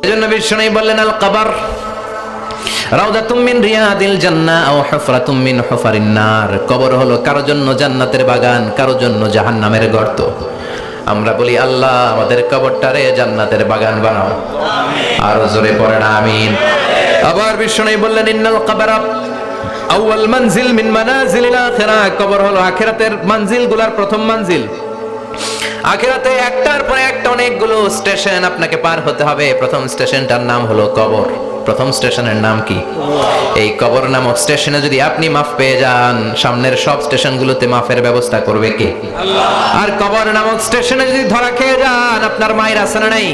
এজন্য বিশ্বনবী বললেন আল কবর রাউদাতুম মিন রিয়াদিল জান্নাহ আও হুফরাতুম মিন হুফারিন নার। কবর হলো কারো জন্য জান্নাতের বাগান, কারো জন্য জাহান্নামের গর্ত। আমরা বলি আল্লাহ আমাদের কবরটারে জান্নাতের বাগান বানাও, আরো জোরে পড়েন আমিন। আবার বিশ্বনবী বললেন ইন্নাল কবরা আউয়াল মানজিল মিন মানাজিলিল আখিরাহ। কবর হলো আখিরাতের মানজিলগুলোর প্রথম মানজিল। আখিরাতে একটার পর একটা অনেকগুলো স্টেশন আপনাকে পার হতে হবে। প্রথম স্টেশনটার নাম হলো কবর। প্রথম স্টেশনের নাম কি? এই কবর নামক স্টেশনে যদি আপনি মাফ পেয়ে যান, সামনের সব স্টেশনগুলোতে মাফের ব্যবস্থা করবে কে? আল্লাহ। আর কবর নামক স্টেশনে যদি ধরা খেয়ে যান, আপনার মায়ের আছে না নাই?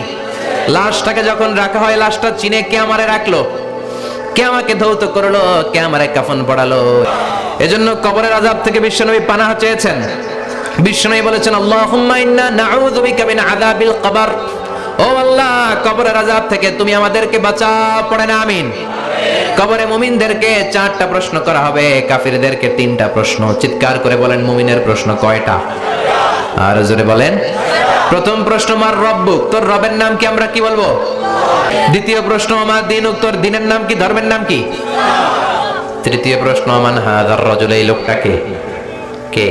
লাশটাকে যখন রাখা হয়, লাশটা চিনে কে আমারে রাখলো, কে আমাকে ধৌত করলো, কে আমারে কাফন পড়ালো। এজন্য কবরের আযাব থেকে বিশ্বনবী পানাহ চেয়েছেন। বিশ্বনবী বলেছেন আল্লাহুম্মা ইন্না নাউযু বিকা মিন আযাবিল কবর। ও আল্লাহ, কবরের আযাব থেকে তুমি আমাদেরকে বাঁচাও, পড়েন আমিন। কবরে মুমিনদেরকে 4টা প্রশ্ন করা হবে, কাফিরদেরকে 3টা প্রশ্ন। চিৎকার করে বলেন মুমিনের প্রশ্ন কয়টা? আর জোরে বলেন। প্রথম প্রশ্ন মার রব্বুক, তোর রবের নাম কি? আমরা কি বলবো? দ্বিতীয় প্রশ্ন আমার দীনুক, তোর দ্বীনের নাম কি, ধর্মের নাম কি? তৃতীয় প্রশ্ন মান হাযার রাজুল, এই লোকটা কে? কে?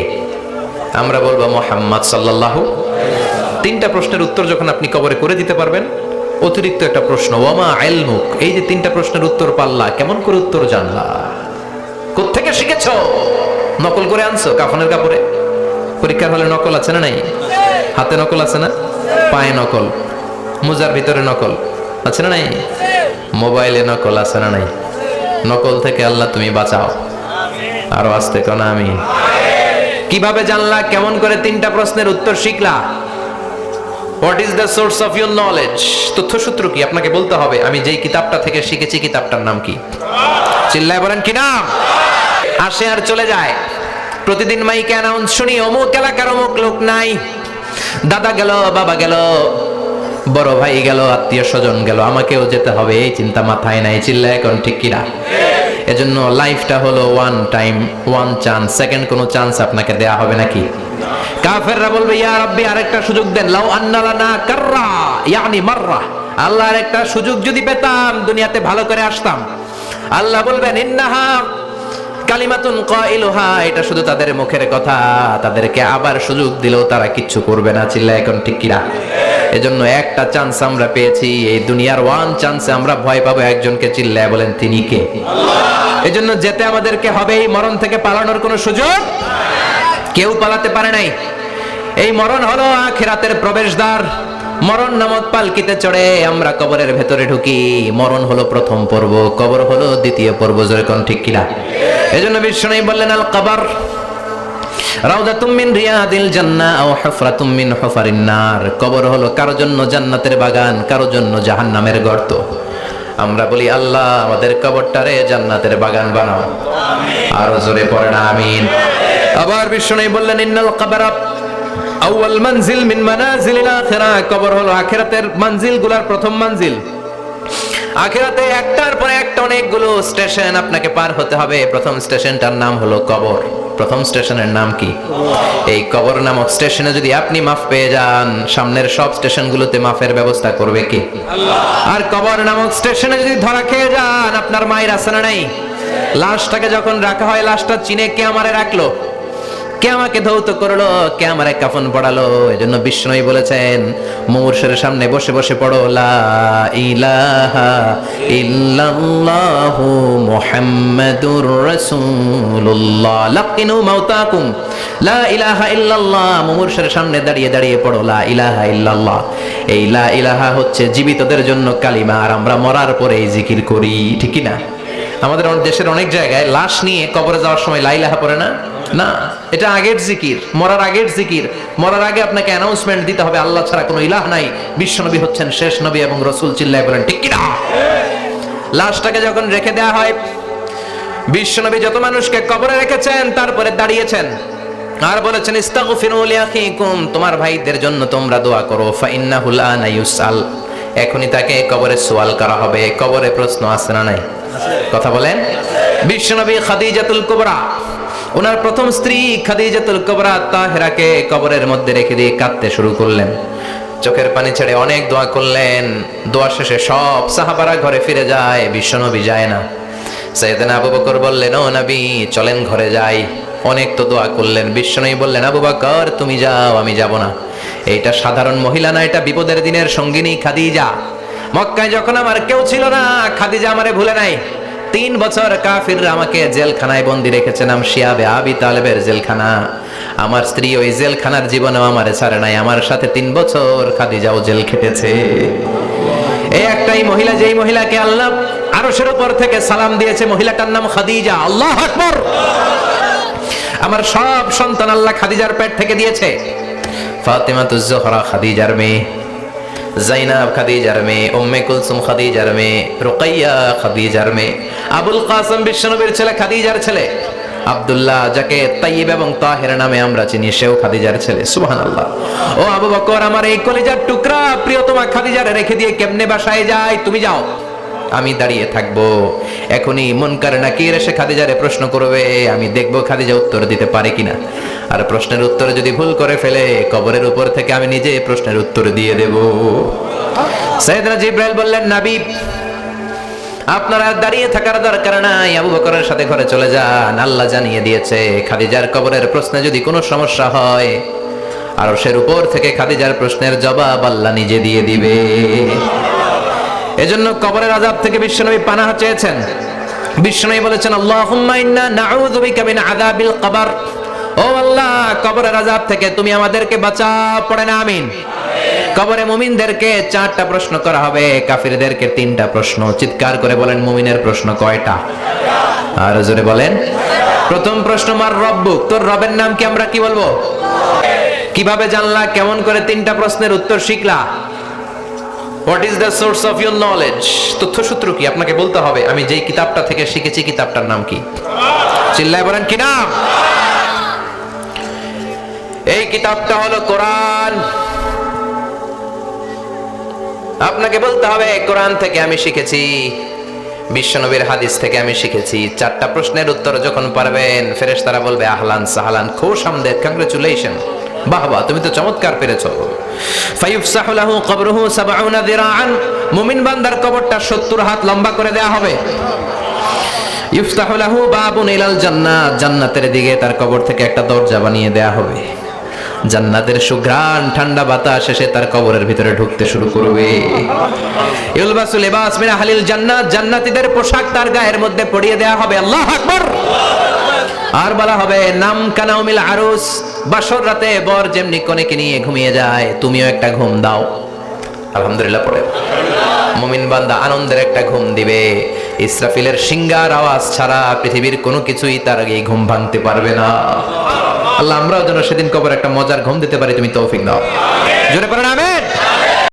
আমরা বলবো মুহাম্মদ সাল্লাল্লাহু। 3টা প্রশ্নের উত্তর যখন আপনি কবরে করে দিতে পারবেন, অতিরিক্ত একটা প্রশ্ন ওয়ামা ইলমুক, এই যে 3টা প্রশ্নের উত্তর পাল্লা, কেমন করে উত্তর জানলা? কোত্থেকে শিখেছো? নকল করে আনছো কাফনের কাপড়ে? পরীক্ষার হলে নকল আছে না নাই? হাতে নকল আছে না? পায়ে নকল, মোজার ভিতরে নকল আছে না নাই? মোবাইলে নকল আছে না নাই? নকল থেকে আল্লাহ তুমি বাঁচাও, আরো আস্তে কোন আমিন। কিভাবে জানলা? কেমন করে 3টা প্রশ্নের উত্তর শিখলা? What is the source of your knowledge? তথ্যসূত্র কি? আপনাকে বলতে হবে আমি যেই কিতাবটা থেকে শিখেছি কিতাবটার নাম কি? চিল্লায় বলেন কি নাম? আসে আর চলে যায়। প্রতিদিন মাইকে অ্যানাউন্স শুনি অমুক এলাকার অমুক লোক নাই, দাদা গেল, বাবা গেল, বড় ভাই গেল, আত্মীয় স্বজন গেল, আমাকেও যেতে হবে, এই চিন্তা মাথায় নাই। চিল্লায় এখন ঠিক কিনা? এজন্য লাইফটা হলো one time, one chance, second কোনো চান্স আপনাকে দেয়া হবে নাকি? কাফেররা বলবে ইয়া রাব্বি আরেকটা সুযোগ দেন, লাউ আন্না লানা কাররা ইয়ানি মাররা, আল্লাহ আরেকটা সুযোগ যদি পেতাম দুনিয়াতে ভালো করে আসতাম। আল্লাহ বলবেন ইন্নাহা কালিমাতুন কাইলুহা, এটা শুধু তাদের মুখের কথা, তাদেরকে আবার সুযোগ দিলেও তারা কিচ্ছু করবে না। চিল্লা এখন ঠিক কিনা? এজন্য একটা চান্স আমরা পেয়েছি, এই দুনিয়ার ওয়ান চান্সে আমরা ভয় পাবো একজনকে। চিল্লায় বলেন তিনি কে? আল্লাহ। এজন্য যেতে আমাদেরকে হবে, এই মরণ থেকে পালানোর কোনো সুযোগ কেউ পালাতে পারে নাই। এই মরণ হলো আখিরাতের প্রবেশদ্বার। মরণ নামক পালকিতে চড়ে আমরা কবরের ভেতরে ঢুকি। মরণ হলো প্রথম পর্ব, কবর হলো দ্বিতীয় পর্ব। জোরে কোন ঠিক কিনা? এজন্য বিশ্বনবী বললেন আল কবর রাউদাতুম মিন রিয়াদিল জান্নাহ আও হুফরাতুম মিন হুফারিন নার। কবর হলো কারো জন্য জান্নাতের বাগান, কারো জন্য জাহান্নামের গর্ত। আমরা বলি আল্লাহ আমাদের কবরটারে জান্নাতের বাগান বানাও, আরো জোরে পড়েন আমিন। আবার বিশ্বনবী বললেন ইন্নাল কবরা আউয়াল মানজিল মিন মানাজিলিল আখিরাহ। কবর হলো আখিরাতের মানজিলগুলোর প্রথম মানজিল। আখিরাতে একটার পর একটা অনেকগুলো স্টেশন আপনাকে পার হতে হবে। প্রথম স্টেশনটার নাম হলো কবর। প্রথম স্টেশনের নাম কি? এই কবর নামক স্টেশনে যদি আপনি মাফ পেয়ে যান, সামনের সব স্টেশনগুলোতে মাফের ব্যবস্থা করবে কে? আল্লাহ। আর কবর নামক স্টেশনে যদি ধরা খেয়ে যান, আপনার মায়ের আছে না নাই? লাশটাকে যখন রাখা হয়, লাশটা চিনে কে আমারে রাখলো, কে আমাকে ধৌত করলো, কে আমারে কাফন পড়ালো। এজন্য বিষ্ণুই বলেছেন মুমূর্ষের সামনে বসে বসে পড়ো লা ইলাহা ইল্লাল্লাহু মুহাম্মাদুর রাসূলুল্লাহ লাকিনু মাউতাকুম লা ইলাহা ইল্লাল্লাহ। মুমূর্ষের সামনে দাঁড়িয়ে দাঁড়িয়ে পড়ো লা ইলাহা ইল্লাল্লাহ। এই লা ইলাহা হচ্ছে জীবিতদের জন্য কালিমা, আর আমরা মরার পরে এই জিকির করি, ঠিক কি না? আমাদের দেশের অনেক জায়গায় লাশ নিয়ে কবরে যাওয়ার সময় লা ইলাহা পড়ে না। না, এটা আগের জিকির, মরার আগের জিকির। মরার আগে আপনাকে অ্যানাউন্সমেন্ট দিতে হবে আল্লাহ ছাড়া কোনো ইলাহ নাই, বিশ্বনবী হচ্ছেন শেষ নবী এবং রাসূল। চিল্লায় বলেন ঠিক কি না? লাশটাকে যখন রেখে দেওয়া হয়, বিশ্বনবী যত মানুষকে কবরে রেখেছেন তারপরে দাঁড়িয়েছেন আর বলেছেন ইস্তাগফিরু লিআখিকুম, তোমার ভাইদের জন্য তোমরা দোয়া করো। ফাইন্নাহুল আনা ইউসাল, এখনই তাকে কবরে সওয়াল করা হবে। কবরে প্রশ্ন আছে না নাই? কথা বলেন। বিশ্বনবী খাদিজাতুল কুবরা, ওনার প্রথম স্ত্রী খাদিজাতুল কুবরা তাহেরাকে কবরের মধ্যে রেখে দিয়ে কাঁদতে শুরু করলেন। চোখের পানি ছেড়ে অনেক দোয়া করলেন। দোয়া শেষে সব সাহাবারা ঘরে ফিরে যায়, বিশ্বনবী যায় না। সাইয়েদনা আবু বকর বললেন, ও নবী চলেন ঘরে যাই। অনেক তো দোয়া করলেন, বিশ্বনবী বললেন, আবু বকর তুমি যাও, আমি যাব না। এইটা সাধারণ মহিলা না, এটা বিপদের দিনের সঙ্গিনী খাদিজা। মক্কায় যখন আমার কেউ ছিল না, খাদিজা আমারে ভুলে নাই। 3 বছর কাফিররা আমাকে জেলখানায় বন্দি রেখেছে, নাম শিয়াবে আবি তালেবের জেলখানা। আমার স্ত্রী ওই জেলখানার জীবনেও আমারে ছাড়ে নাই, আমার সাথে 3 বছর খাদিজাও জেল খেটেছে। এই একটাই মহিলা, যেই মহিলাকে আল্লাহ আরশের উপর থেকে সালাম দিয়েছে, মহিলাটার নাম খাদিজা। আল্লাহু আকবার। আমার সব সন্তান আল্লাহ খাদিজার পেট থেকে দিয়েছে। ফাতিমাতুজ জোহরা খাদিজার মেয়ে, জাইনাব খাদিজার মেয়ে, উম্মে কুলসুম খাদিজার মেয়ে, রুকাইয়া খাদিজার মেয়ে, আবুল কাসেম বিশ্বনবীর ছেলে খাদিজার ছেলে, আব্দুল্লাহ যাকে তাইয়্যিব এবং তাহের নামে আমরা চিনি, সেও খাদিজার ছেলে। সুবহানাল্লাহ। ও আবু বকর, আমার এই কলিজার টুকরা প্রিয়তমা খাদিজারে রেখে দিয়ে কেমনে বাসায় যায়? তুমি যাও, আমি দাঁড়িয়ে থাকবো। এখনই মুনকার নাকির এসে খাদিজারে প্রশ্ন করবে, আমি দেখবো খাদিজা উত্তর দিতে পারে কিনা। আর প্রশ্নের উত্তর যদি ভুল করে ফেলে, কবরের উপর থেকে আমি নিজে প্রশ্নের উত্তর দিয়ে দেব। সাইয়েদনা জিবরাইল বললেন, নবী আপনারা দাঁড়িয়ে থাকার দরকার নাই, আবু বকরের সাথে ঘরে চলে যান। আল্লাহ জানিয়ে দিয়েছে, খাদিজার কবরের প্রশ্নে যদি কোনো সমস্যা হয়, আরশের উপর থেকে খাদিজার প্রশ্নের জবাব আল্লাহ নিজে দিয়ে দিবে। এজন্য কবরের আযাব থেকে বিশ্বনবী পানাহ চেয়েছেন। বিশ্বনবী বলেছেন, আল্লাহুম্মা ইন্না নাউযু বিকা মিন আযাবিল কবর। ও আল্লাহ, কবরের আযাব থেকে তুমি আমাদেরকে বাঁচাও। পড়েন আমিন। কবরে মুমিনদেরকে 4টা প্রশ্ন করা হবে, কাফিরদেরকে 3টা প্রশ্ন। চিৎকার করে বলেন, মুমিনের প্রশ্ন কয়টা? আর জোরে বলেন। প্রথম প্রশ্ন, মার রব্বুক, তোর রবের নাম কি? আমরা কি বলবো? কিভাবে জানলা? কেমন করে 3টা প্রশ্নের উত্তর শিখলা? What is the source of your knowledge? তথ্যসূত্র কি? আপনাকে বলতে হবে, আমি যেই কিতাবটা থেকে শিখেছি কিতাবটার নাম কি? চিল্লায় বলেন, কি নাম? এই কিতাবটা হলো কোরআন। আপনাকে বলতে হবে, কোরআন থেকে আমি শিখেছি, বিশ্বনবীর হাদিস থেকে আমি শিখেছি। 4টা প্রশ্নের উত্তর যখন পারবেন, ফেরেশতারা বলবে, আহলান সাহলান, খুশ আমদেদ, কংগ্রেচুলেশন, বাহ বাহ, তুমি তো চমৎকার পেরেছো। ফায়ুফসাহু লাহু কবরুহু 70 যিরাআন, মুমিন বান্দার কবরটা 70 হাত লম্বা করে দেয়া হবে। ইফতাহু লাহু বাবুন ইলাল জান্নাহ, জান্নাতের দিকে তার কবর থেকে একটা দরজা বানিয়ে দেয়া হবে। জান্নাতের সুঘ্রাণ ঠান্ডা বাতাস এসে তার কবরের ভিতরে ঢুকতে শুরু করবে। ইউলবাসু লিবাস মিন আহলিল জান্নাত, জান্নাতীদের পোশাক তার গায়ের মধ্যে পরিয়ে দেয়া হবে। আল্লাহু আকবার। আর বলা হবে, নাম কানাউমিল আরুস, বাসর রাতে বর যেমনি কনেকে নিয়ে ঘুমিয়ে যায়, তুমিও একটা ঘুম দাও। আলহামদুলিল্লাহ পড়ে মুমিন বান্দা আনন্দের একটা ঘুম দিবে। ইসরাফিলের সিংগার আওয়াজ ছাড়া পৃথিবীর কোনো কিছুই তার এই ঘুম ভাঙতে পারবে না। আল্লাহ আমরাও যেন সেদিন কবর একটা মজার ঘুম দিতে পারি, তুমি তৌফিক দাও। জোরে পড়েন আমিন।